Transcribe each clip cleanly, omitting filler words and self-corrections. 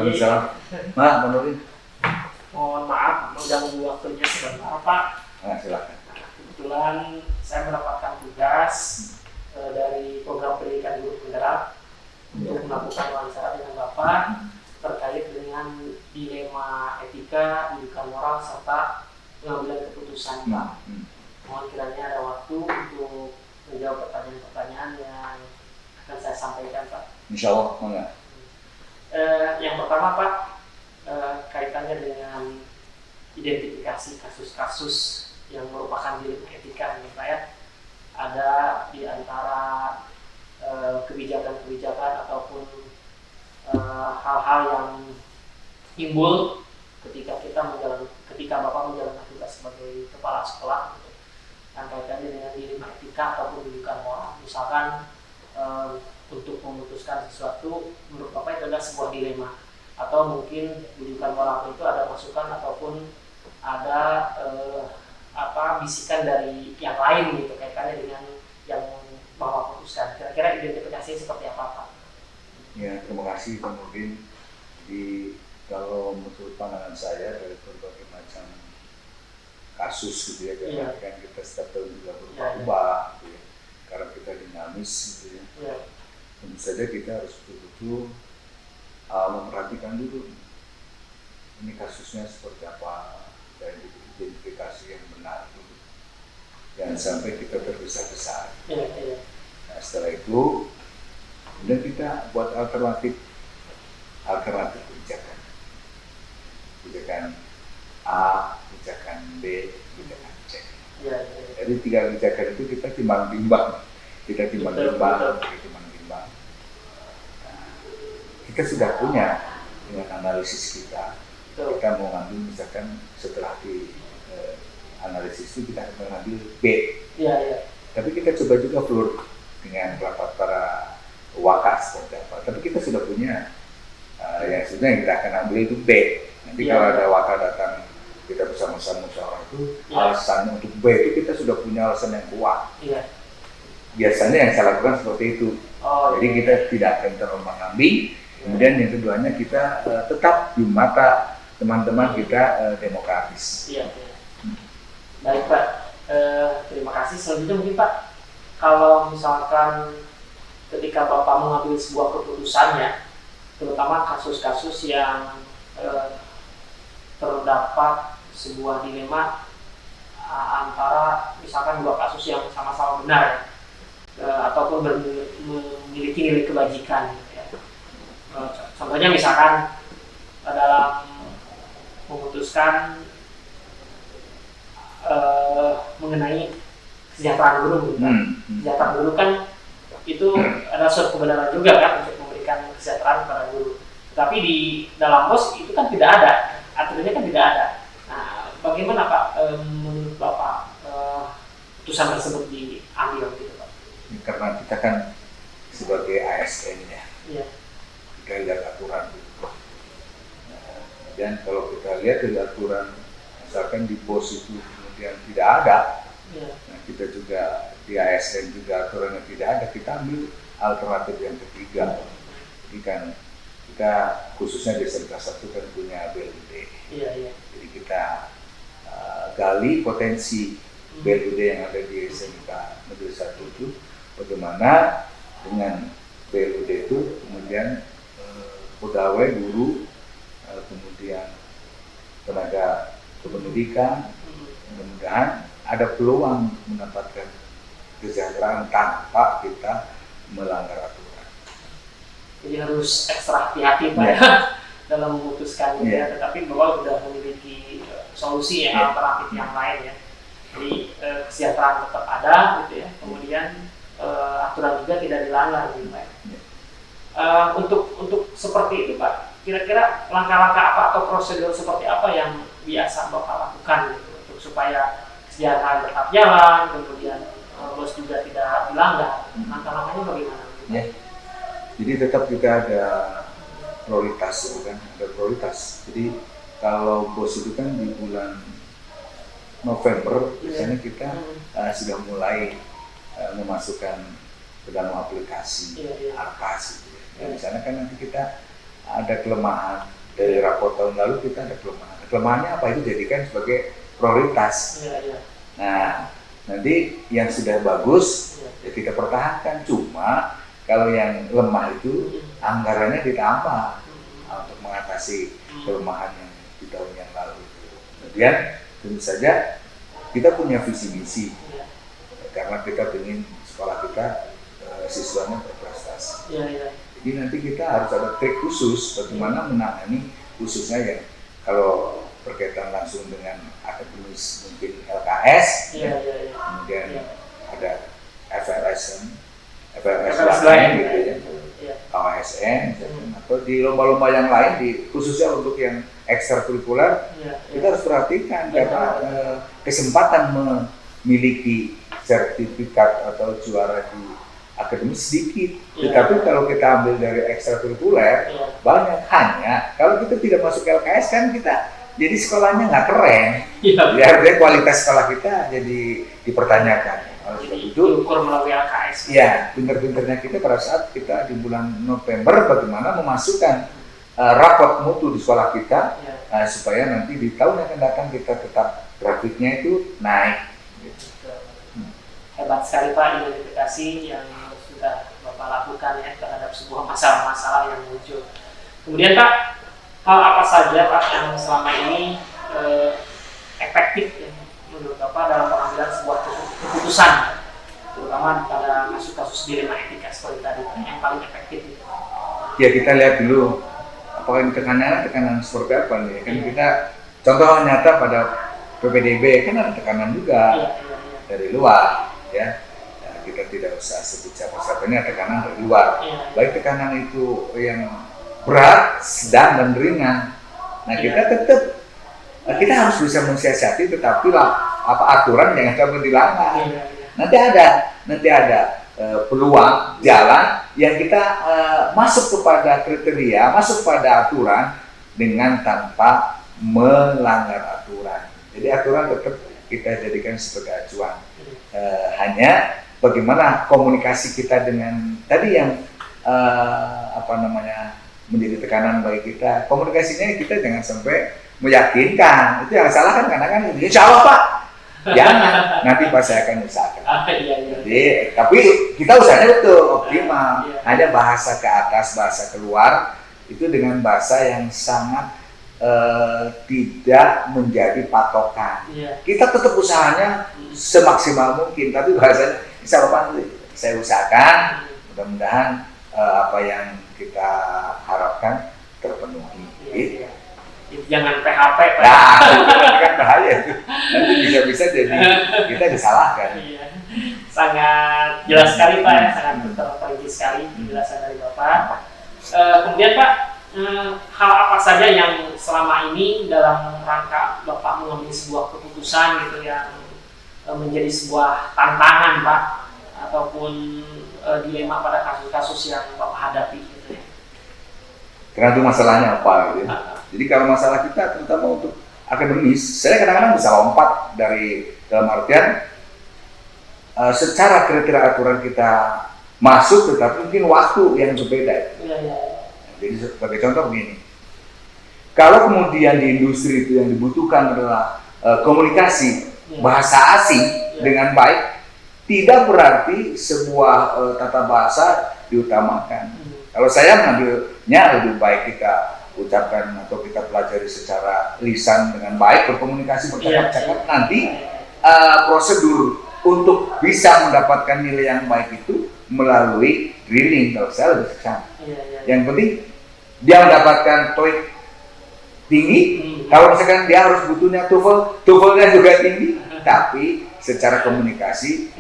Waalaikumsalam. Pak Nurdin. Mohon maaf mengganggu waktunya sebentar Pak. Silakan. Kebetulan saya mendapatkan tugas dari program pendidikan guru penggerak untuk melakukan wawancara dengan Bapak terkait dengan dilema etika, pendidikan moral serta pengambilan keputusan Pak. Mohon kiranya ada waktu untuk menjawab pertanyaan-pertanyaan yang akan saya sampaikan Pak. Insya Allah, enggak. Yang pertama Pak, kaitannya dengan identifikasi kasus-kasus yang merupakan dilema etika ini Pak ya. Ada di antara kebijakan-kebijakan ataupun hal-hal yang timbul ketika Bapak menjalankan tugas sebagai kepala sekolah gitu. Dan kaitannya dengan dilema etika ataupun pendidikan moral. Misalkan untuk memutuskan sesuatu menurut Bapak itu adalah sebuah dilema, atau mungkin pendidikan moral itu ada masukan ataupun ada bisikan dari yang lain gitu kaitannya dengan yang Bapak putuskan. Kira-kira identifikasinya seperti apa Pak? Ya, terima kasih Pak Nurdin. Jadi kalau menurut pandangan saya dari berbagai macam kasus gitu ya, karena kan kita setiap tahun juga berubah-ubah gitu ya, karena kita dinamis gitu ya. Tentu saja kita harus betul-betul memperhatikan dulu ini kasusnya seperti apa dan identifikasi yang benar dulu. Jangan sampai kita tergesa-gesa. Nah, setelah itu kemudian kita buat alternatif kebijakan A, kebijakan B, kebijakan C. Jadi 3 kebijakan itu kita timbang-timbang. Nah, kita sudah punya dengan analisis kita. Kita mau ngambil misalkan setelah di analisis itu kita mengambil B. Tapi kita coba juga floor dengan rapat para wakil seperti apa. Tapi kita sudah punya yang sebenarnya yang kita akan ambil itu B. Nanti kalau ada wakil datang kita bersama-sama musyawarah itu alasan untuk B itu kita sudah punya alasan yang kuat. Biasanya yang saya lakukan seperti itu. Jadi kita tidak akan terombang-ambing. Kemudian yang keduanya kita tetap di mata teman-teman kita demokratis. Baik Pak, terima kasih. Selanjutnya mungkin Pak, kalau misalkan ketika Bapak mengambil sebuah keputusannya, terutama kasus-kasus yang terdapat sebuah dilema antara misalkan 2 kasus yang sama-sama benar ataupun memiliki nilai kebajikan gitu ya. Contohnya misalkan dalam memutuskan mengenai kesejahteraan guru gitu. Kesejahteraan guru kan itu adalah suatu kebenaran juga kan untuk memberikan kesejahteraan kepada guru. Tapi di dalam BOS itu kan tidak ada, aturannya kan tidak ada. Nah, bagaimana Pak menurut Bapak putusan tersebut diambil gitu Pak? Karena kita kan sebagai ASN ya, kita lihat aturan dulu. Dan kalau kita lihat dari aturan, misalkan di BOS itu kemudian tidak ada, nah kita juga di ASN juga aturannya tidak ada, kita ambil alternatif yang ketiga. Jadi kan kita khususnya di SMK 1 kan punya BLUD. Jadi kita gali potensi BLUD yang ada di SMK Negeri 1 itu, bagaimana dengan BLUD itu kemudian pegawai guru, kemudian tenaga kependidikan, mudah-mudahan ada peluang mendapatkan kesejahteraan tanpa kita melanggar aturan. Jadi harus ekstra hati-hati Pak dalam memutuskan ya. Tetapi Bapak sudah memiliki solusi alternatif yang lain ya. Jadi kesejahteraan tetap ada gitu ya. Kemudian aturan juga tidak dilanggar gitu Pak. Untuk seperti itu Pak, kira-kira langkah-langkah apa atau prosedur seperti apa yang biasa Bapak lakukan gitu, untuk supaya kesejahteraan tetap jalan, kemudian BOS juga tidak dilanggar. Langkah-langkahnya bagaimana? Jadi tetap kita ada prioritas, kan? Ada prioritas. Jadi kalau BOS itu kan di bulan November biasanya kita sudah mulai memasukkan ke dalam aplikasi ARPAS gitu ya. Di sana kan nanti kita ada kelemahan Dari rapor tahun lalu kita ada kelemahan. Kelemahannya apa? Itu jadikan sebagai prioritas. Nah, nanti yang sudah bagus ya kita pertahankan. Cuma kalau yang lemah itu anggarannya ditambah untuk mengatasi kelemahan yang di tahun yang lalu. Kemudian tentu saja kita punya visi misi karena kita ingin sekolah kita siswanya berprestasi. Jadi nanti kita harus ada trik khusus bagaimana menangani khususnya yang kalau berkaitan langsung dengan akademis mungkin LKS, kemudian ada FLS lain gitu ya, KWSN, atau di lomba-lomba yang lain khususnya untuk yang ekstrakurikuler kita harus perhatikan karena kesempatan memiliki sertifikat atau juara di akademis sedikit, tetapi kalau kita ambil dari ekstrakurikuler banyak. Hanya kalau kita tidak masuk LKS kan kita jadi sekolahnya nggak keren, jadi artinya kualitas sekolah kita jadi dipertanyakan. Jadi itu ukur melalui LKS. Ya, pinter-pinternya kita pada saat kita di bulan November bagaimana memasukkan raport mutu di sekolah kita supaya nanti di tahun yang akan datang kita tetap grafiknya itu naik. Hebat sekali Pak identifikasi yang sudah Bapak lakukan ya terhadap sebuah masalah-masalah yang muncul. Kemudian Pak, hal apa saja Pak yang selama ini efektif ya, menurut Bapak dalam pengambilan sebuah keputusan, terutama pada kasus-kasus dilema etika seperti tadi yang paling efektif itu? Ya kita lihat dulu apakah tekanan seperti apa nih? Kan kita contoh nyata pada PPDB kan ada tekanan juga dari luar. Ya, kita tidak usah sebut siapa-siapa, ini ada tekanan dari luar. Baik tekanan itu yang berat, sedang dan ringan. Nah kita tetap kita harus bisa mensiasati, tetapi aturan jangan sampai dilanggar. Nanti ada peluang jalan yang kita masuk kepada kriteria, masuk pada aturan dengan tanpa melanggar aturan. Jadi aturan tetap kita jadikan sebagai acuan. Hanya bagaimana komunikasi kita dengan tadi yang menjadi tekanan bagi kita, komunikasinya kita jangan sampai meyakinkan. Itu yang salah kan, karena kan insya Allah Pak jangan, nanti pas saya akan usahakan. Jadi tapi kita usahanya betul optimal. Hanya bahasa ke atas, bahasa keluar itu dengan bahasa yang sangat tidak menjadi patokan. Kita tetap usahanya semaksimal mungkin, tapi bahasanya insya Allah saya usahakan, mudah-mudahan apa yang kita harapkan terpenuhi. Jangan PHP Pak. Nah, itu kan bahaya itu. Nanti bisa-bisa jadi kita disalahkan. Sangat jelas sekali Pak ya, sangat terperinci sekali penjelasan dari Bapak. Kemudian Pak, hal apa saja yang selama ini dalam rangka Bapak mengambil sebuah keputusan gitu yang menjadi sebuah tantangan Pak, ataupun dilema pada kasus-kasus yang Bapak hadapi gitu ya? Tergantung masalahnya apa gitu ya. Jadi kalau masalah kita terutama untuk akademis, saya kadang-kadang bisa lompat dari dalam artian secara kriteria aturan kita masuk, tetapi mungkin waktu yang berbeda. Jadi sebagai contoh begini, kalau kemudian di industri itu yang dibutuhkan adalah komunikasi bahasa asing dengan baik, tidak berarti sebuah tata bahasa diutamakan. Kalau saya mengambilnya lebih baik kita ucapkan atau kita pelajari secara lisan dengan baik, berkomunikasi bercakap-cakap, nanti prosedur untuk bisa mendapatkan nilai yang baik itu melalui drilling. Kalau saya lebih kesana. Yang penting dia mendapatkan TOEIC tinggi. Kalau misalkan dia harus butuhnya TOEFL-nya juga tinggi, tapi secara komunikasi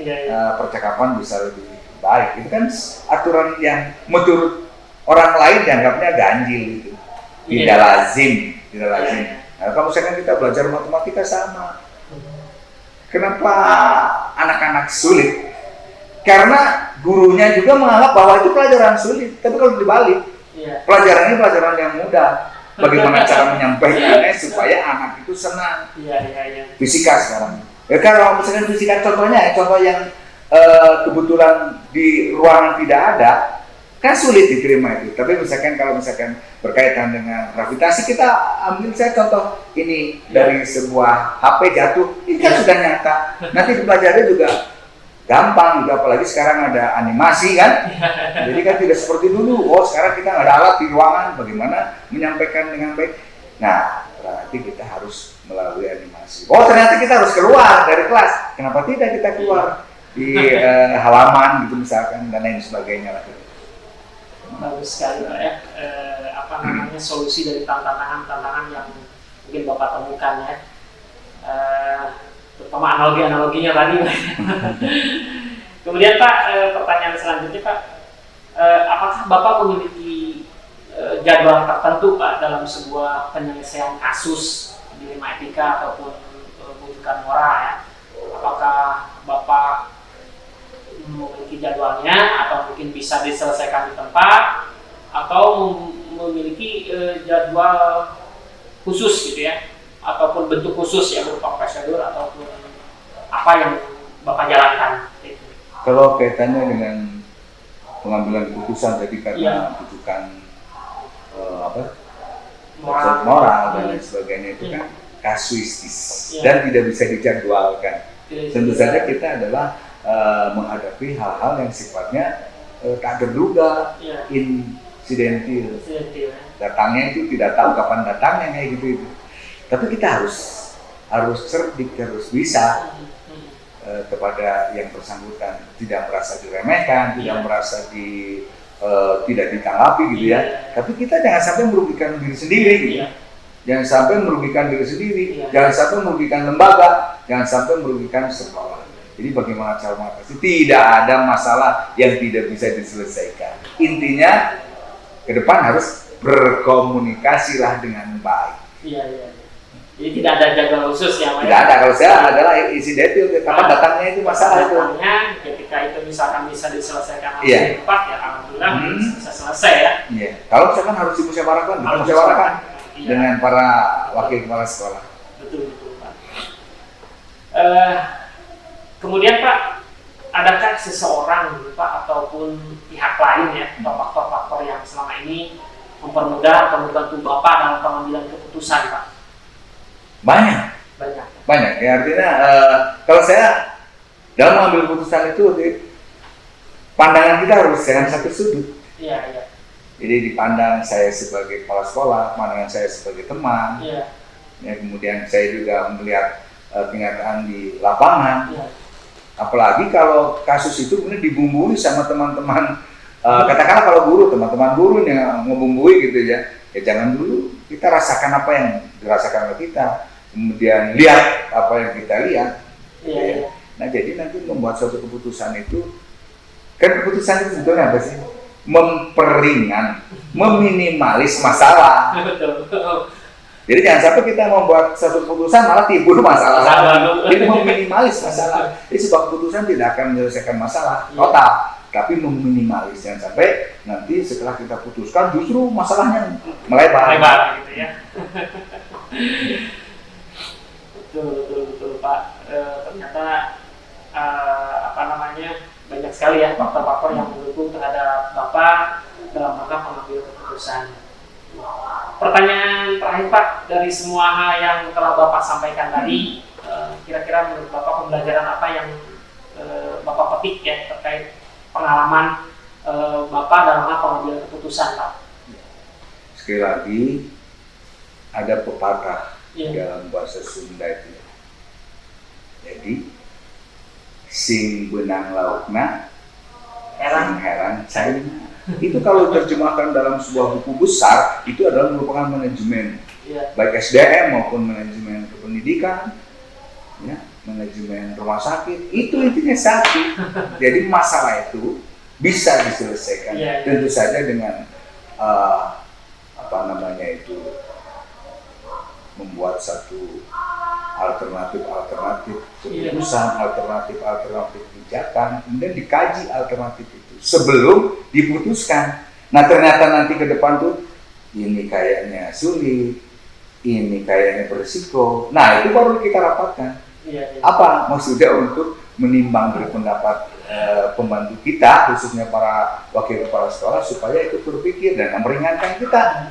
percakapan bisa lebih baik. Itu kan aturan yang menurut orang lain dianggapnya ganjil gitu. Tidak lazim. Nah, kalau misalkan kita belajar matematika sama. Kenapa anak-anak sulit? Karena gurunya juga menganggap bahwa itu pelajaran sulit. Tapi kalau dibalik, pelajarannya pelajaran yang mudah. Bagaimana cara menyampaikannya supaya anak itu senang. Fisika sekarang. Ya kalau misalkan fisika contohnya, contoh yang kebetulan di ruangan tidak ada, kan sulit diterima itu. Tapi misalkan kalau misalkan berkaitan dengan gravitasi, kita ambil saya contoh ini dari sebuah HP jatuh, ini kan sudah nyata. Nanti dipelajari juga gampang gitu, apalagi sekarang ada animasi kan. Jadi kan tidak seperti dulu. Oh sekarang kita nggak ada alat di ruangan, bagaimana menyampaikan dengan baik. Nah berarti kita harus melalui animasi. Oh ternyata kita harus keluar dari kelas. Kenapa tidak kita keluar di halaman gitu misalkan dan lain sebagainya lah. Bagus sekali Pak ya. Apa namanya solusi dari tantangan yang mungkin Bapak temukan ya. Terutama analoginya tadi. Kemudian Pak, pertanyaan selanjutnya Pak, apakah Bapak memiliki jadwal tertentu Pak dalam sebuah penyelesaian kasus dilema etika ataupun bujukan moral ya? Apakah Bapak memiliki jadwalnya atau mungkin bisa diselesaikan di tempat atau memiliki jadwal khusus gitu ya ataupun bentuk khusus ya berupa prosedur ataupun apa yang Bapak jalankan gitu. Kalau kaitannya dengan pengambilan keputusan tadi karena bujukan moral dan lain sebagainya itu kan kasuistis dan tidak bisa dijadwalkan. Tentu saja kita adalah menghadapi hal-hal yang sifatnya tak terduga, insidentil. Datangnya itu tidak tahu kapan datangnya kayak gitu itu. Tapi kita harus cerdik, harus bisa kepada yang bersangkutan, tidak merasa diremehkan, tidak merasa tidak ditanggapi gitu ya. Tapi kita jangan sampai merugikan diri sendiri gitu. Jangan sampai merugikan diri sendiri, jangan sampai merugikan lembaga, jangan sampai merugikan sekolah. Jadi bagaimana cara mengatasi? Tidak ada masalah yang tidak bisa diselesaikan. Intinya ke depan harus berkomunikasilah dengan baik. Iya. Jadi tidak ada jadwal khusus ya? Tidak ada. Kalau saya adalah insidentil. Kapan datangnya itu masalah itu. Datangnya ketika itu misalkan bisa diselesaikan di tempat ya alhamdulillah bisa selesai ya. Iya. Kalau misalkan harus dimusyawarahkan, dengan para wakil kepala sekolah. Betul Pak. Kemudian Pak, adakah seseorang Pak ataupun pihak lain ya atau faktor-faktor yang selama ini mempermudah atau membantu Bapak dalam pengambilan keputusan Pak? Banyak. Ya artinya kalau saya dalam mengambil keputusan itu pandangan kita harus jangan satu sudut. Iya. Jadi dipandang saya sebagai kepala sekolah, pandangan saya sebagai teman. Iya. Ya, kemudian saya juga melihat kenyataan di lapangan. Iya. Apalagi kalau kasus itu kemudian dibumbui sama teman-teman, katakanlah kalau guru, teman-teman guru yang ngebumbui gitu ya jangan dulu kita rasakan apa yang dirasakan oleh kita, kemudian lihat apa yang kita lihat. Iya. Nah jadi nanti membuat suatu keputusan itu, kan keputusan itu sebetulnya apa sih? Memperingan, meminimalis masalah. Betul. Jadi jangan sampai kita membuat satu keputusan malah timbul masalah. Jadi meminimalis masalah. Jadi sebuah keputusan tidak akan menyelesaikan masalah total, tapi meminimalis. Jangan sampai nanti setelah kita putuskan justru masalahnya melebar gitu ya. Betul Pak. Ternyata banyak sekali ya faktor-faktor yang mendukung terhadap Bapak dalam rangka pengambil keputusan. Pertanyaan terakhir Pak, dari semua hal yang telah Bapak sampaikan tadi, kira-kira menurut Bapak pembelajaran apa yang Bapak petik ya terkait pengalaman Bapak dalam hal pengambilan keputusan Pak? Sekali lagi, ada pepatah dalam bahasa Sunda itu. Jadi, sing benang laukna, sing heran cairna. Itu kalau terjemahkan dalam sebuah buku besar, itu adalah merupakan manajemen, baik SDM maupun manajemen kependidikan, manajemen rumah sakit. Itu intinya satu. Jadi masalah itu bisa diselesaikan, tentu saja dengan membuat satu alternatif keputusan, alternatif kebijakan, kemudian dikaji alternatif itu sebelum diputuskan. Nah ternyata nanti ke depan tuh ini kayaknya sulit, ini kayaknya berisiko. Nah itu baru kita rapatkan. Apa maksudnya untuk menimbang berpendapat pembantu kita, khususnya para wakil kepala sekolah, supaya ikut berpikir dan meringankan kita.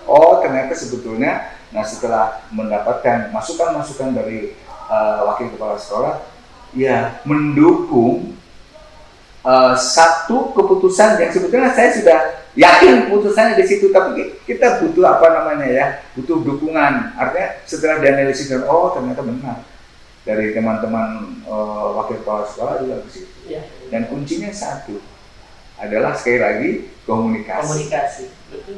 Oh, ternyata sebetulnya, nah setelah mendapatkan masukan-masukan dari wakil kepala sekolah, ya mendukung satu keputusan yang sebetulnya saya sudah yakin keputusannya di situ, tapi kita butuh butuh dukungan. Artinya setelah dianalisis, oh ternyata benar dari teman-teman wakil kepala sekolah juga ke situ. Ya. Dan kuncinya satu adalah sekali lagi komunikasi. Betul.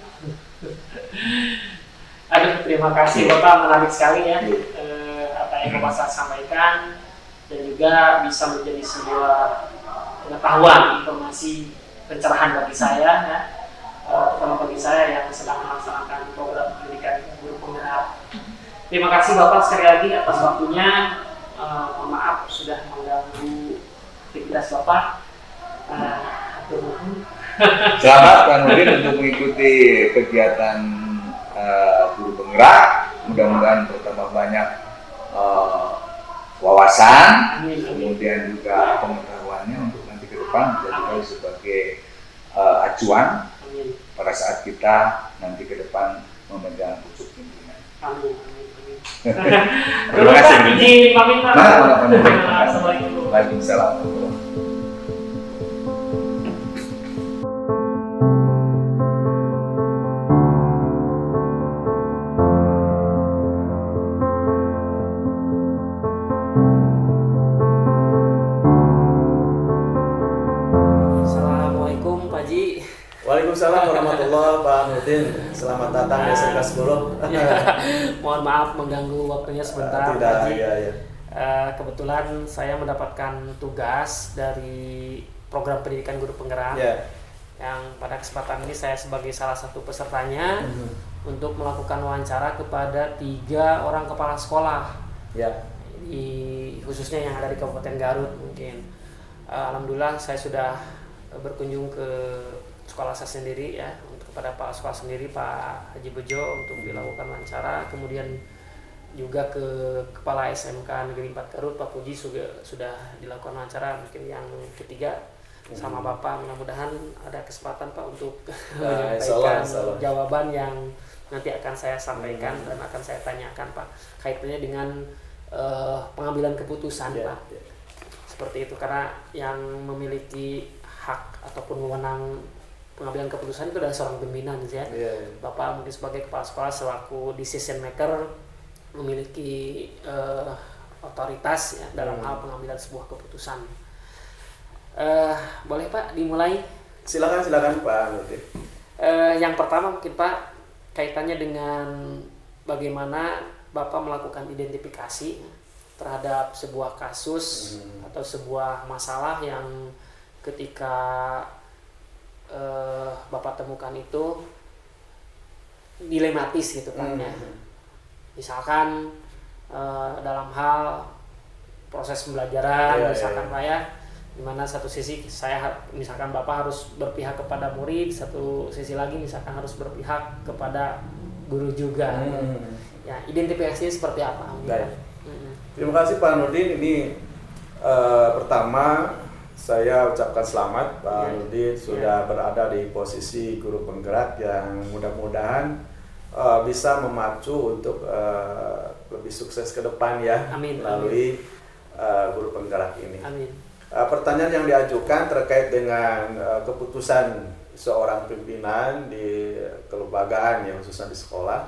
Aduh, terima kasih Bapak, menarik sekali ya apa yang Bapak sampaikan, dan juga bisa menjadi sebuah pengetahuan, informasi, pencerahan bagi saya ya, terutama bagi saya yang sedang melaksanakan program pendidikan guru penggerak. Terima kasih Bapak sekali lagi atas waktunya. Mohon maaf sudah mengganggu aktivitas Bapak. Selamat Pak Nurdin untuk mengikuti kegiatan guru penggerak. Mudah-mudahan bertambah banyak wawasan, kemudian juga pengetahuannya untuk nanti ke depan dijadikan sebagai acuan pada saat kita nanti ke depan memegang pucuk pimpinan. Amin. Terima kasih. Assalamualaikum. Waalaikumsalam. Waalaikumsalam warahmatullahi wabarakatuh, Pak Nurdin. Selamat datang di SMK 10. Ya, mohon maaf mengganggu waktunya sebentar. Tidak, ya. Kebetulan saya mendapatkan tugas dari program pendidikan guru penggerak, yang pada kesempatan ini saya sebagai salah satu pesertanya untuk melakukan wawancara kepada 3 orang kepala sekolah, khususnya yang ada di Kabupaten Garut mungkin. Alhamdulillah saya sudah berkunjung ke sekolah saya sendiri ya, untuk kepada Pak Sekolah sendiri, Pak Haji Bejo, untuk dilakukan wawancara. Kemudian juga ke Kepala SMK Negeri 4 Garut, Pak Puji, sudah dilakukan wawancara. Mungkin yang ketiga sama Bapak, mudah-mudahan ada kesempatan Pak untuk menyampaikan jawaban yang nanti akan saya sampaikan dan akan saya tanyakan Pak, kaitannya dengan pengambilan keputusan Pak. Seperti itu, karena yang memiliki hak ataupun wewenang pengambilan keputusan itu adalah seorang pimpinan ya. Bapak mungkin sebagai kepala sekolah selaku decision maker memiliki otoritas ya dalam hal pengambilan sebuah keputusan. Boleh Pak dimulai? Silakan Pak Nurdin. Yang pertama mungkin Pak, kaitannya dengan bagaimana Bapak melakukan identifikasi terhadap sebuah kasus atau sebuah masalah yang ketika Bapak temukan itu dilematis gitu kan ya. Misalkan dalam hal proses pembelajaran, misalkan Pak ya, dimana satu sisi misalkan Bapak harus berpihak kepada murid, satu sisi lagi misalkan harus berpihak kepada guru juga. Ya, identifikasinya seperti apa? Terima kasih Pak Nurdin. Ini pertama saya ucapkan selamat Pak Nurdin sudah berada di posisi guru penggerak yang mudah-mudahan bisa memacu untuk lebih sukses ke depan ya. Melalui guru penggerak ini. Pertanyaan yang diajukan terkait dengan keputusan seorang pimpinan di kelembagaan yang khususnya di sekolah.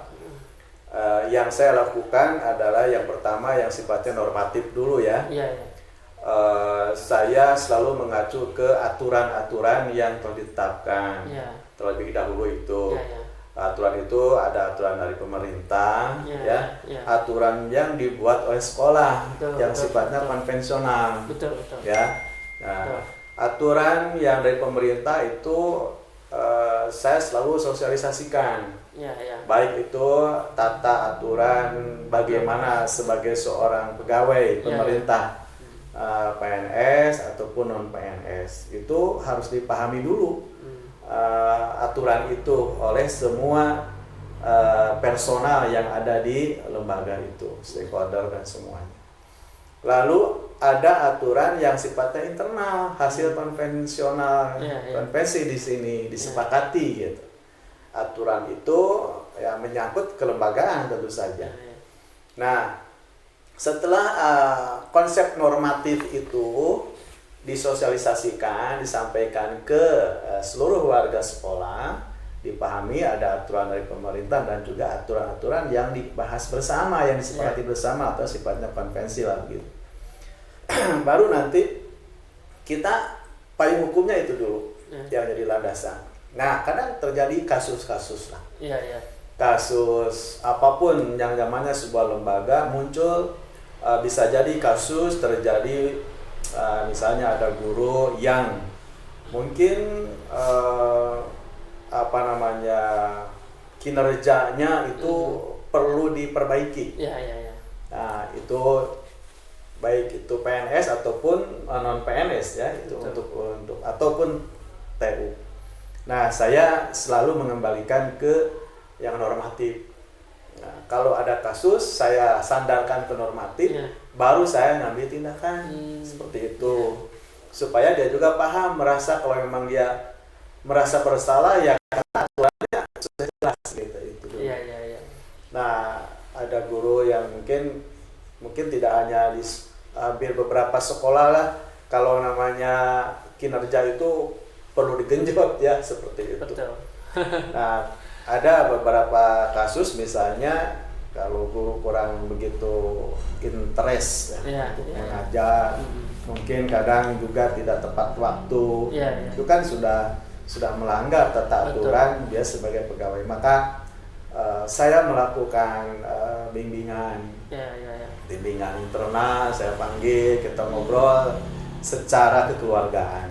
Yang saya lakukan adalah yang pertama yang sifatnya normatif dulu ya. Saya selalu mengacu ke aturan-aturan yang telah ditetapkan terlebih dahulu itu. Aturan itu ada aturan dari pemerintah, aturan yang dibuat oleh sekolah yang sifatnya konvensional, ya. Nah, aturan yang dari pemerintah itu saya selalu sosialisasikan, baik itu tata aturan bagaimana sebagai seorang pegawai pemerintah, PNS ataupun non PNS itu harus dipahami dulu aturan itu oleh semua personal yang ada di lembaga itu, stakeholder dan semuanya. Lalu ada aturan yang sifatnya internal, hasil konvensional, konvensi di sini disepakati gitu. Aturan itu ya menyangkut kelembagaan tentu saja. Nah, setelah konsep normatif itu disosialisasikan, disampaikan ke seluruh warga sekolah, dipahami ada aturan dari pemerintah dan juga aturan-aturan yang dibahas bersama, yang disepakati bersama atau sifatnya konvensi lah begitu. Baru nanti kita payung hukumnya itu dulu yang jadi landasan. Nah, kadang terjadi kasus-kasus lah. Kasus apapun yang namanya sebuah lembaga muncul, bisa jadi kasus terjadi misalnya ada guru yang mungkin kinerjanya itu perlu diperbaiki. Nah, itu baik itu PNS ataupun non PNS ya, itu untuk ataupun TU. Nah, saya selalu mengembalikan ke yang normatif. Nah, kalau ada kasus saya sandarkan ke normatif, baru saya ngambil tindakan seperti itu, supaya dia juga paham, merasa kalau memang dia merasa bersalah ya karena aturannya sudah jelas gitu itu. Nah, ada guru yang mungkin tidak hanya di hampir beberapa sekolah lah, kalau namanya kinerja itu perlu digenjot ya seperti itu. Betul. Nah, ada beberapa kasus misalnya kalau guru kurang begitu interest untuk mengajar, mungkin kadang juga tidak tepat waktu, itu kan sudah melanggar tata aturan dia sebagai pegawai. Maka saya melakukan bimbingan internal, saya panggil, kita ngobrol secara kekeluargaan.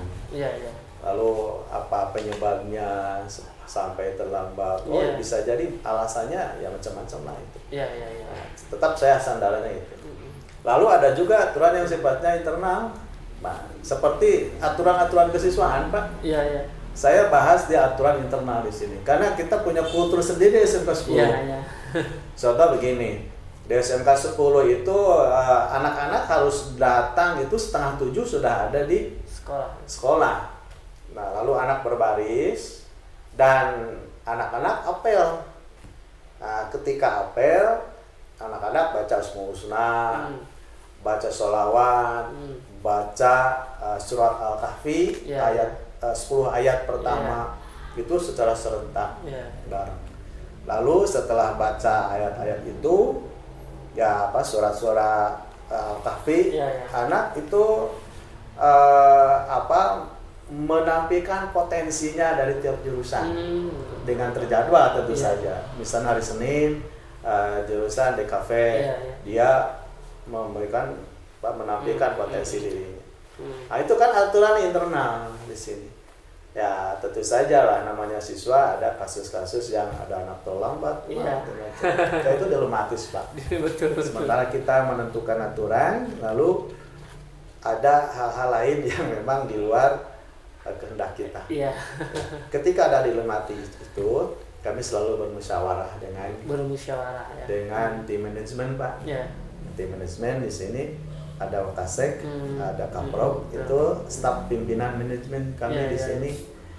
Lalu apa penyebabnya sampai terlambat? Bisa jadi alasannya ya macam-macam lah itu. Tetap saya sandarannya itu. Lalu ada juga aturan yang sifatnya internal, Pak. Seperti aturan-aturan kesiswaan, Pak. Saya bahas di aturan internal di sini karena kita punya kultur sendiri di SMK 10. Contoh begini, di SMK 10 itu anak-anak harus datang itu 6:30 sudah ada di sekolah. Nah, lalu anak berbaris dan anak-anak apel. Nah, ketika apel, anak-anak baca Asmaul Husna, baca sholawat, baca surat Al-Kahfi, ayat 10 ayat pertama itu secara serentak bareng. Lalu setelah baca ayat-ayat itu, ya surat-surat Al-Kahfi, anak itu menampilkan potensinya dari tiap jurusan dengan terjadwal tentu saja. Misalnya hari Senin jurusan DKV, dia menampilkan potensi dirinya. Nah, itu kan aturan internal di sini. Ya tentu saja lah, namanya siswa ada kasus-kasus yang ada anak terlambat, itu dilematis, Pak. Sementara kita menentukan aturan, lalu ada hal-hal lain yang memang di luar kehendak kita. Ketika ada dilematis itu, kami selalu bermusyawarah dengan tim manajemen, Pak. Tim manajemen di sini ada Wakasek, ada Kaprok, itu staf pimpinan manajemen kami di sini.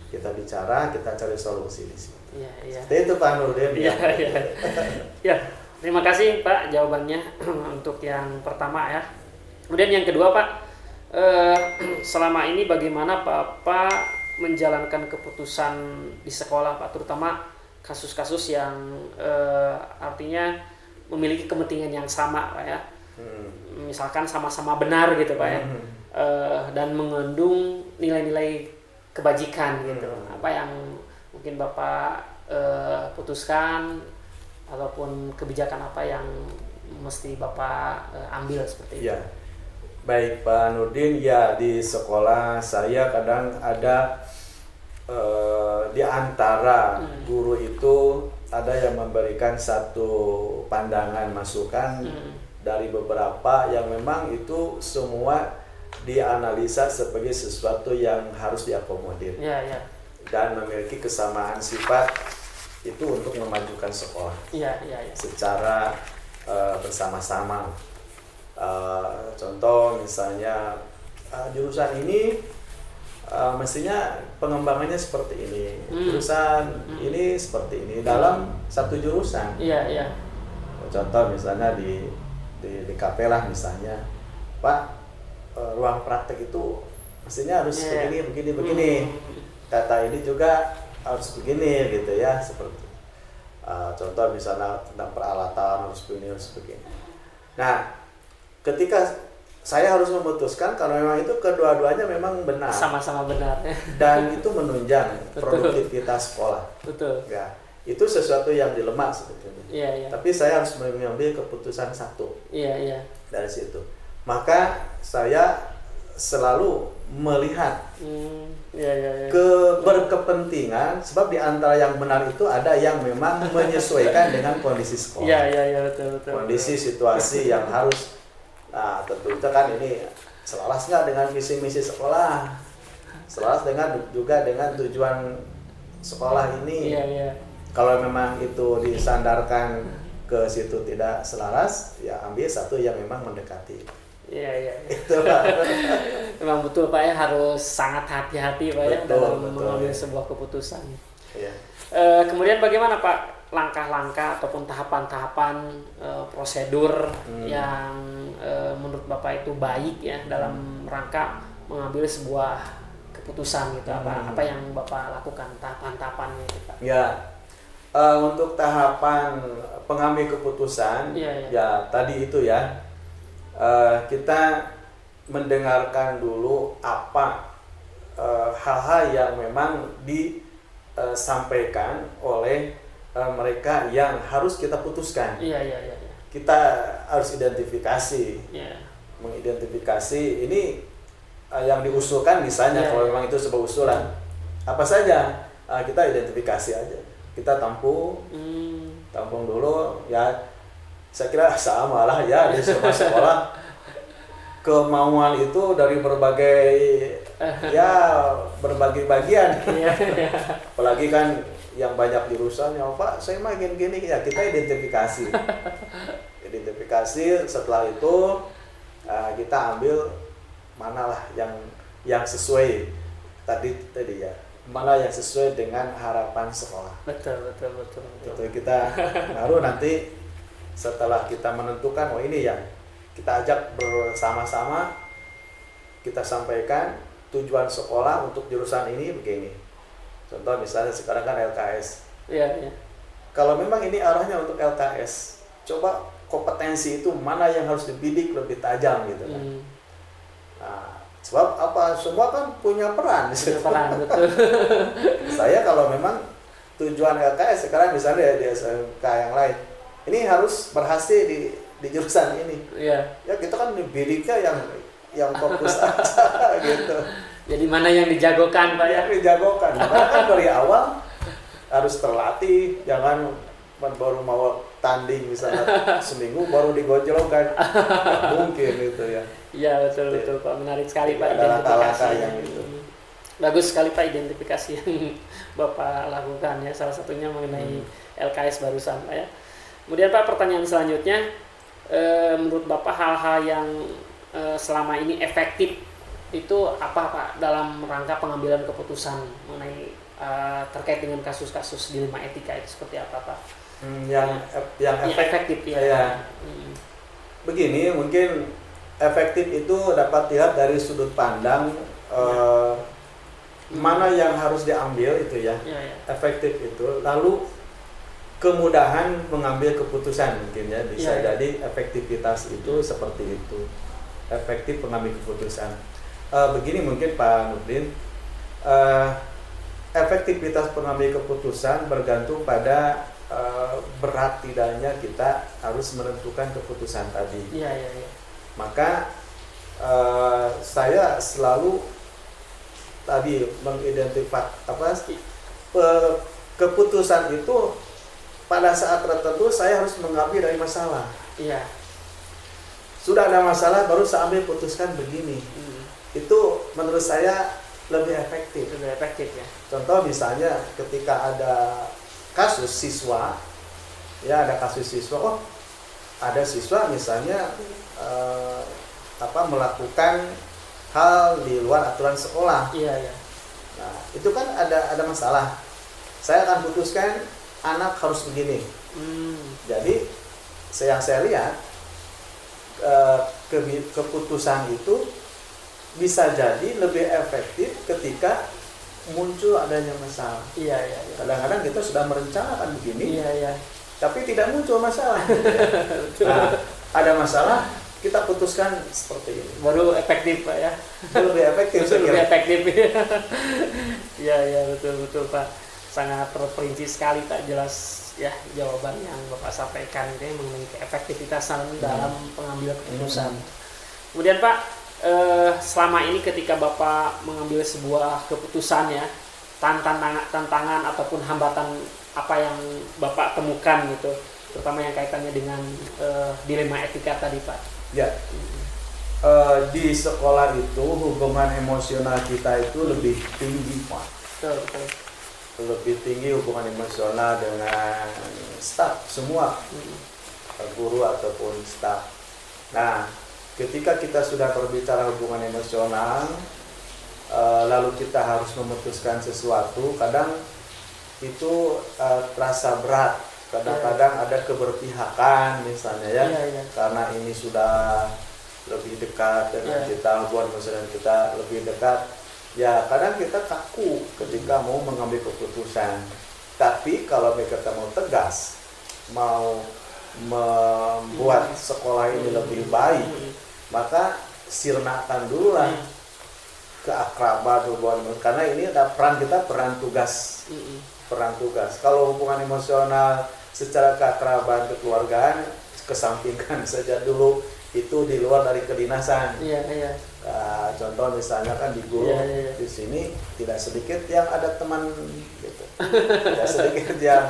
Kita bicara, kita cari solusi di sini. Seperti itu, Pak Nurdin. Terima kasih, Pak, jawabannya untuk yang pertama ya. Kemudian yang kedua, Pak, selama ini bagaimana Bapak menjalankan keputusan di sekolah, Pak, terutama kasus-kasus yang artinya memiliki kepentingan yang sama, Pak ya. Misalkan sama-sama benar gitu, Pak ya. Dan mengandung nilai-nilai kebajikan gitu. Apa yang mungkin Bapak putuskan ataupun kebijakan apa yang mesti Bapak ambil seperti itu? Baik, Pak Nurdin, ya di sekolah saya kadang ada di antara guru itu ada yang memberikan satu pandangan masukan dari beberapa yang memang itu semua dianalisa sebagai sesuatu yang harus diakomodir dan memiliki kesamaan sifat itu untuk memajukan sekolah secara bersama-sama. Contoh misalnya jurusan ini mestinya pengembangannya seperti ini, jurusan ini seperti ini dalam satu jurusan. Contoh misalnya di KP lah misalnya, Pak, ruang praktek itu mestinya harus begini. Kata ini juga harus begini gitu ya, seperti contoh misalnya tentang peralatan harus begini. Nah, ketika saya harus memutuskan kalau memang itu kedua-duanya memang benar, sama-sama benar dan itu menunjang produktivitas sekolah. Betul. Ya, itu sesuatu yang dilema sebetulnya. Tapi saya harus mengambil keputusan satu. Dari situ. Maka saya selalu melihat berkepentingan, sebab di antara yang benar itu ada yang memang menyesuaikan dengan kondisi sekolah. Betul. Kondisi situasi yang harus. Nah, tentu kan ini selaras nggak dengan visi-misi sekolah, selaras juga dengan tujuan sekolah ini. Kalau memang itu disandarkan ke situ tidak selaras, ya ambil satu yang memang mendekati. Itu memang betul Pak ya, harus sangat hati-hati Pak ya dalam mengambil sebuah keputusan. Kemudian bagaimana Pak langkah-langkah ataupun tahapan-tahapan prosedur yang menurut Bapak itu baik ya dalam rangka mengambil sebuah keputusan gitu, apa yang Bapak lakukan tahapan-tahapannya gitu, Pak? Untuk tahapan pengambil keputusan ya tadi itu ya, kita mendengarkan dulu apa hal-hal yang memang disampaikan oleh mereka yang harus kita putuskan. Kita harus identifikasi, mengidentifikasi ini yang diusulkan misalnya. Kalau memang itu sebuah usulan apa saja, kita identifikasi aja, kita tampung dulu ya. Saya kira sama lah ya di semua sekolah. Kemauan itu dari berbagai bagian. Apalagi kan yang banyak jurusan, ya Pak saya mah gini ya, kita identifikasi. Setelah itu kita ambil manalah yang sesuai tadi ya, mana yang sesuai dengan harapan sekolah. Betul. Itu kita baru nanti setelah kita menentukan, ini yang kita ajak bersama-sama, kita sampaikan tujuan sekolah untuk jurusan ini begini. Contoh misalnya sekarang kan LKS. Kalau memang ini arahnya untuk LKS, coba kompetensi itu mana yang harus dibidik lebih tajam gitu kan. Nah, sebab apa, semua kan punya peran. Betul. Saya kalau memang tujuan LKS sekarang misalnya di SMK yang lain, ini harus berhasil di jurusan ini. Ya kita kan dibidiknya yang fokus aja gitu. Jadi mana yang dijagokan Pak ya? Dijagokan. Karena kan dari awal harus terlatih, jangan baru mau tanding misalnya seminggu baru digojolkan. Mungkin itu ya. Betul Pak, menarik sekali Pak identifikasi yang itu. Bagus sekali Pak identifikasi yang Bapak lakukan ya, salah satunya mengenai LKS barusan Pak ya. Kemudian Pak, pertanyaan selanjutnya, menurut Bapak hal-hal yang selama ini efektif itu apa Pak dalam rangka pengambilan keputusan mengenai terkait dengan kasus-kasus dilema etika itu seperti apa Pak? Yang efektif ya. Begini, mungkin efektif itu dapat dilihat dari sudut pandang mana yang harus diambil itu ya. Efektif itu, lalu kemudahan mengambil keputusan mungkin ya, bisa jadi efektivitas itu seperti itu, efektif mengambil keputusan. Begini mungkin Pak Nurdin, efektivitas pengambil keputusan bergantung pada berat tidaknya kita harus menentukan keputusan tadi. Maka saya selalu tadi mengidentifikasi keputusan itu pada saat tertentu saya harus mengambil dari masalah. Sudah ada masalah baru saya ambil putuskan begini. Itu menurut saya lebih efektif. Ya. Contoh misalnya ketika ada kasus siswa, ada kasus siswa, ada siswa misalnya melakukan hal di luar aturan sekolah. Iya. Nah, itu kan ada masalah. Saya akan putuskan anak harus begini. Jadi yang saya lihat keputusan itu bisa jadi lebih efektif ketika muncul adanya masalah. Iya. Kadang-kadang kita sudah merencanakan begini. Iya. Tapi tidak muncul masalah. Nah, ada masalah, kita putuskan seperti ini. Baru efektif Pak ya. Lebih efektif. Lebih efektif. Iya betul Pak. Sangat terperinci sekali Pak, jelas ya jawaban yang Bapak sampaikan ini mengenai keefektivitasan dalam pengambilan keputusan. Kemudian Pak, selama ini ketika Bapak mengambil sebuah keputusan ya, tantangan ataupun hambatan apa yang Bapak temukan gitu, terutama yang kaitannya dengan dilema etika tadi Pak. Ya, di sekolah itu hubungan emosional kita itu lebih tinggi Pak. Betul. Lebih tinggi hubungan emosional dengan staf semua, guru ataupun staf. Nah, ketika kita sudah berbicara hubungan emosional, lalu kita harus memutuskan sesuatu, kadang itu terasa berat. Kadang-kadang ada keberpihakan misalnya ya, karena ini sudah lebih dekat dengan kita, hubungan emosional kita lebih dekat. Ya kadang kita kaku ketika mau mengambil keputusan. Tapi kalau mereka mau tegas, mau membuat sekolah ini lebih baik, maka sirnakan dulu lah keakraban hubungan, karena ini ada peran tugas. Kalau hubungan emosional secara keakraban kekeluargaan kesampingkan saja dulu, itu di luar dari kedinasan. Contoh misalnya kan di guru di sini tidak sedikit yang ada teman gitu, tidak sedikit yang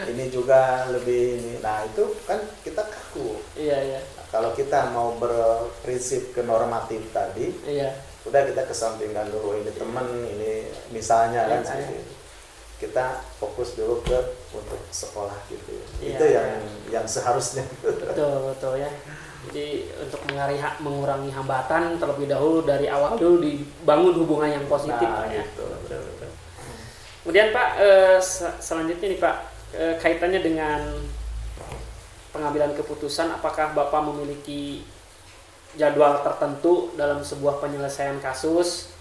ini juga lebih ini. Nah itu kan kita kaku. Nah, kalau kita mau berprinsip ke normatif tadi, udah kita kesampingkan dulu, ini teman, ini misalnya kan seperti kita fokus dulu untuk sekolah gitu. Itu yang seharusnya. Betul ya. Jadi untuk mengurangi hambatan terlebih dahulu dari awal dulu dibangun hubungan yang positif Pak ya. Betul. Kemudian Pak, selanjutnya nih Pak, kaitannya dengan pengambilan keputusan, apakah Bapak memiliki jadwal tertentu dalam sebuah penyelesaian kasus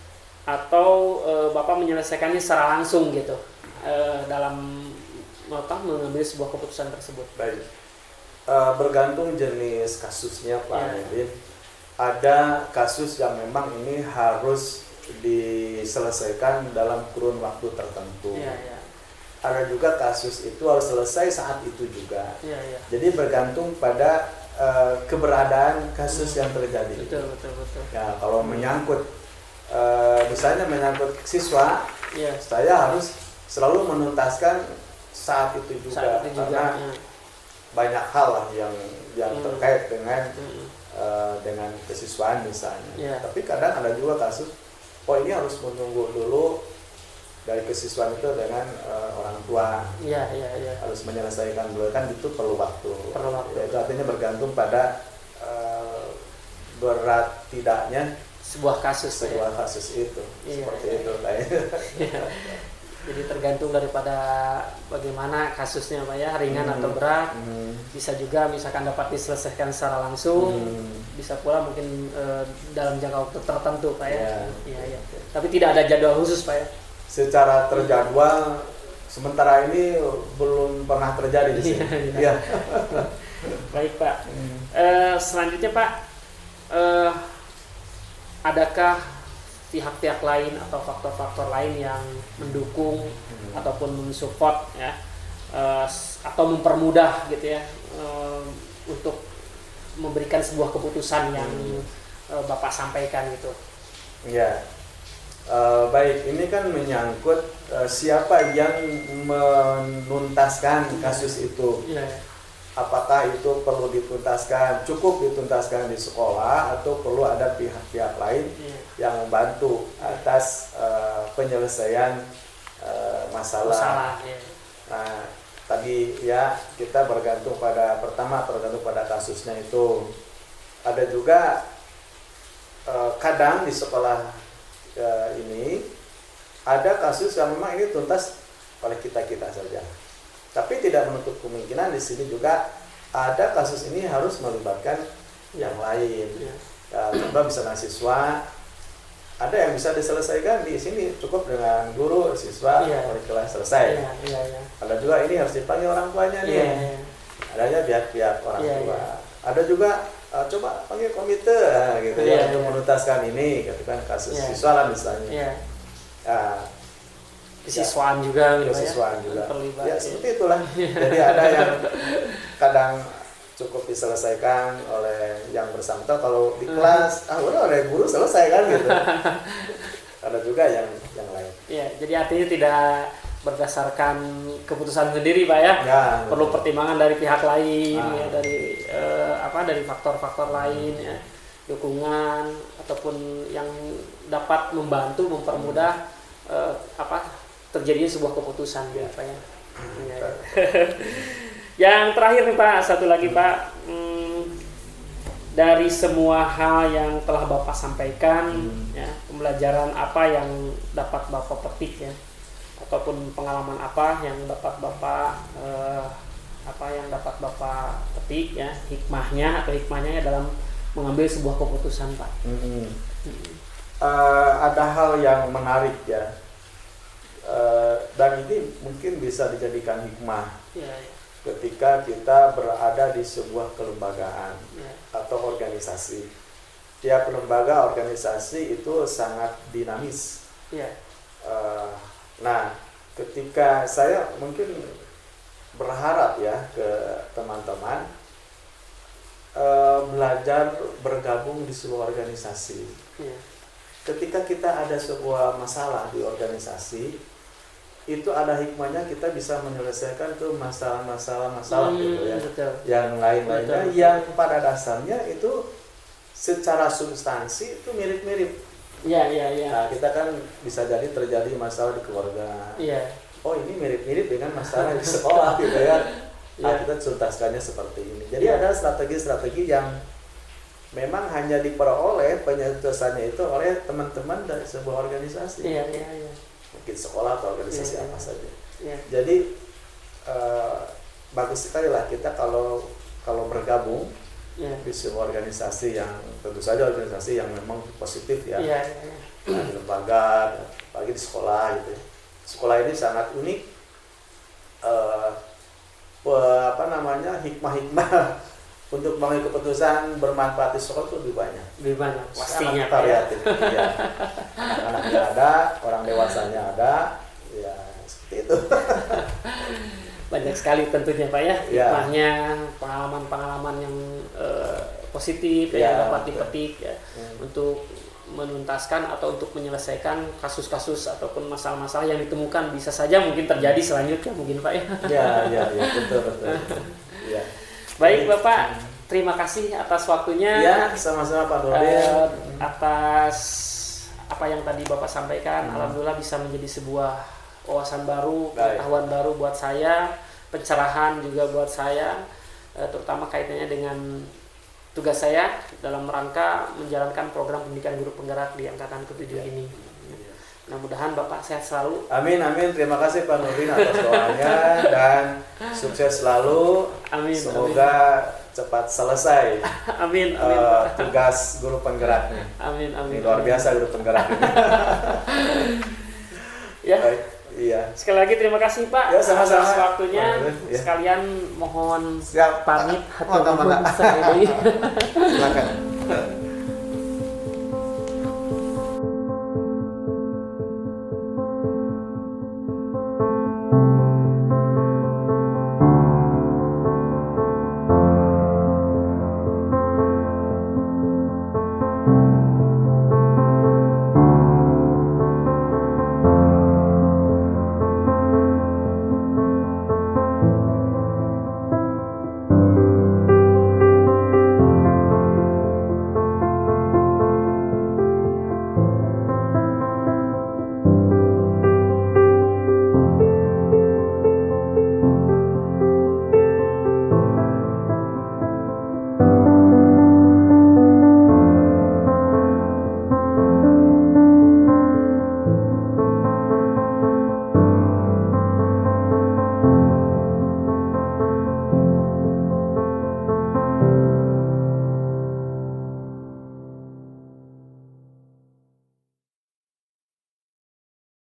atau Bapak menyelesaikannya secara langsung gitu dalam mengambil sebuah keputusan tersebut? Baik. Bergantung jenis kasusnya Pak Medin. Ada kasus yang memang ini harus diselesaikan dalam kurun waktu tertentu. Ada juga kasus itu harus selesai saat itu juga. Jadi bergantung pada keberadaan kasus yang terjadi. Betul. Ya, kalau menyangkut misalnya menyangkut siswa, saya harus selalu menuntaskan saat itu juga. Karena banyak hal lah yang terkait dengan kesiswaan misalnya. Tapi kadang ada juga kasus, ini harus menunggu dulu dari kesiswaan itu dengan orang tua. Harus menyelesaikan dulu, kan itu perlu waktu. Itu artinya bergantung pada berat tidaknya sebuah kasus itu. Seperti itu kayaknya. Jadi tergantung daripada bagaimana kasusnya Pak ya, ringan atau berat. Bisa juga misalkan dapat diselesaikan secara langsung, bisa pula mungkin dalam jangka waktu tertentu Pak ya. Tapi tidak ada jadwal khusus Pak ya. Secara terjadwal sementara ini belum pernah terjadi di sini. Baik Pak. Selanjutnya Pak, adakah pihak-pihak lain atau faktor-faktor lain yang mendukung ataupun mensupport ya, atau mempermudah gitu ya, untuk memberikan sebuah keputusan yang Bapak sampaikan gitu? Baik, ini kan menyangkut siapa yang menuntaskan kasus itu. Apakah itu perlu dituntaskan, cukup dituntaskan di sekolah, atau perlu ada pihak-pihak lain yang membantu atas penyelesaian masalah. Nah, tadi ya kita bergantung pada kasusnya itu. Ada juga kadang di sekolah ini ada kasus yang memang ini tuntas oleh kita saja. Tapi tidak menutup kemungkinan di sini juga ada kasus ini harus melibatkan yang lain. Contoh misalnya siswa, ada yang bisa diselesaikan di sini cukup dengan guru, siswa, wali kelas selesai. Ada juga ini harus dipanggil orang tuanya nih. Adanya pihak orang tua. Ada juga coba panggil komite gitu untuk menuntaskan ini, katakan kasus siswa lah misalnya. Kesiswaan juga gitu ya seperti itulah. Jadi ada yang kadang cukup diselesaikan oleh yang bersangkutan kalau di kelas udah oleh guru selesai kan gitu. Ada juga yang lain. Ya, jadi artinya tidak berdasarkan keputusan sendiri Pak ya. Perlu pertimbangan dari pihak lain ya, dari faktor-faktor lain ya, dukungan ataupun yang dapat membantu mempermudah terjadinya sebuah keputusan ya Pak ya. Yang terakhir nih Pak, satu lagi Pak, dari semua hal yang telah Bapak sampaikan ya, pembelajaran apa yang dapat Bapak petik ya, ataupun pengalaman apa yang dapat Bapak petik ya, hikmahnya dalam mengambil sebuah keputusan Pak. Ada hal yang menarik ya, dan ini mungkin bisa dijadikan hikmah ketika kita berada di sebuah kelembagaan atau organisasi. Tiap lembaga organisasi itu sangat dinamis. Nah, ketika saya mungkin berharap ya ke teman-teman belajar bergabung di sebuah organisasi. Ketika kita ada sebuah masalah di organisasi, itu ada hikmahnya kita bisa menyelesaikan tuh masalah gitu ya. Betul. Yang lain-lainnya yang pada dasarnya itu secara substansi itu mirip-mirip. Nah, kita kan bisa jadi terjadi masalah di keluarga. Oh, ini mirip-mirip dengan masalah di sekolah gitu ya. Nah, kita tuntaskannya seperti ini. Jadi ada strategi-strategi yang memang hanya diperoleh penyelesaiannya itu oleh teman-teman dari sebuah organisasi. Mungkin sekolah atau organisasi apa saja. Jadi bagus sekali lah kita kalau bergabung di sebuah organisasi yang tentu saja organisasi yang memang positif ya. Nah, di lembaga, apalagi di sekolah gitu. Sekolah ini sangat unik. Hikmah untuk mengambil keputusan bermanfaat di sekolah itu lebih banyak pastinya variatif ya. Anak-anaknya ada, orang dewasanya ada, ya seperti itu. Banyak sekali tentunya Pak ya hikmahnya, pengalaman-pengalaman yang positif yang dapat dipetik ya, untuk menuntaskan atau untuk menyelesaikan kasus-kasus ataupun masalah-masalah yang ditemukan bisa saja mungkin terjadi selanjutnya mungkin Pak ya. Betul. Ya. Baik Bapak, terima kasih atas waktunya. Sama-sama Pak Nurdin. Atas apa yang tadi Bapak sampaikan, alhamdulillah bisa menjadi sebuah wawasan baru, pengetahuan baru buat saya, pencerahan juga buat saya, terutama kaitannya dengan tugas saya dalam rangka menjalankan program pendidikan guru penggerak di angkatan ke-7 ini. Mudah-mudahan Bapak sehat selalu. Amin. Terima kasih Pak Nurdin atas doanya dan sukses selalu. Amin. Semoga cepat selesai. Amin. Tugas guru penggeraknya. Amin. Luar biasa guru penggerak ini. Ya. Baik. Iya. Sekali lagi terima kasih Pak atas waktunya. Sekalian mohon pamit. Silakan.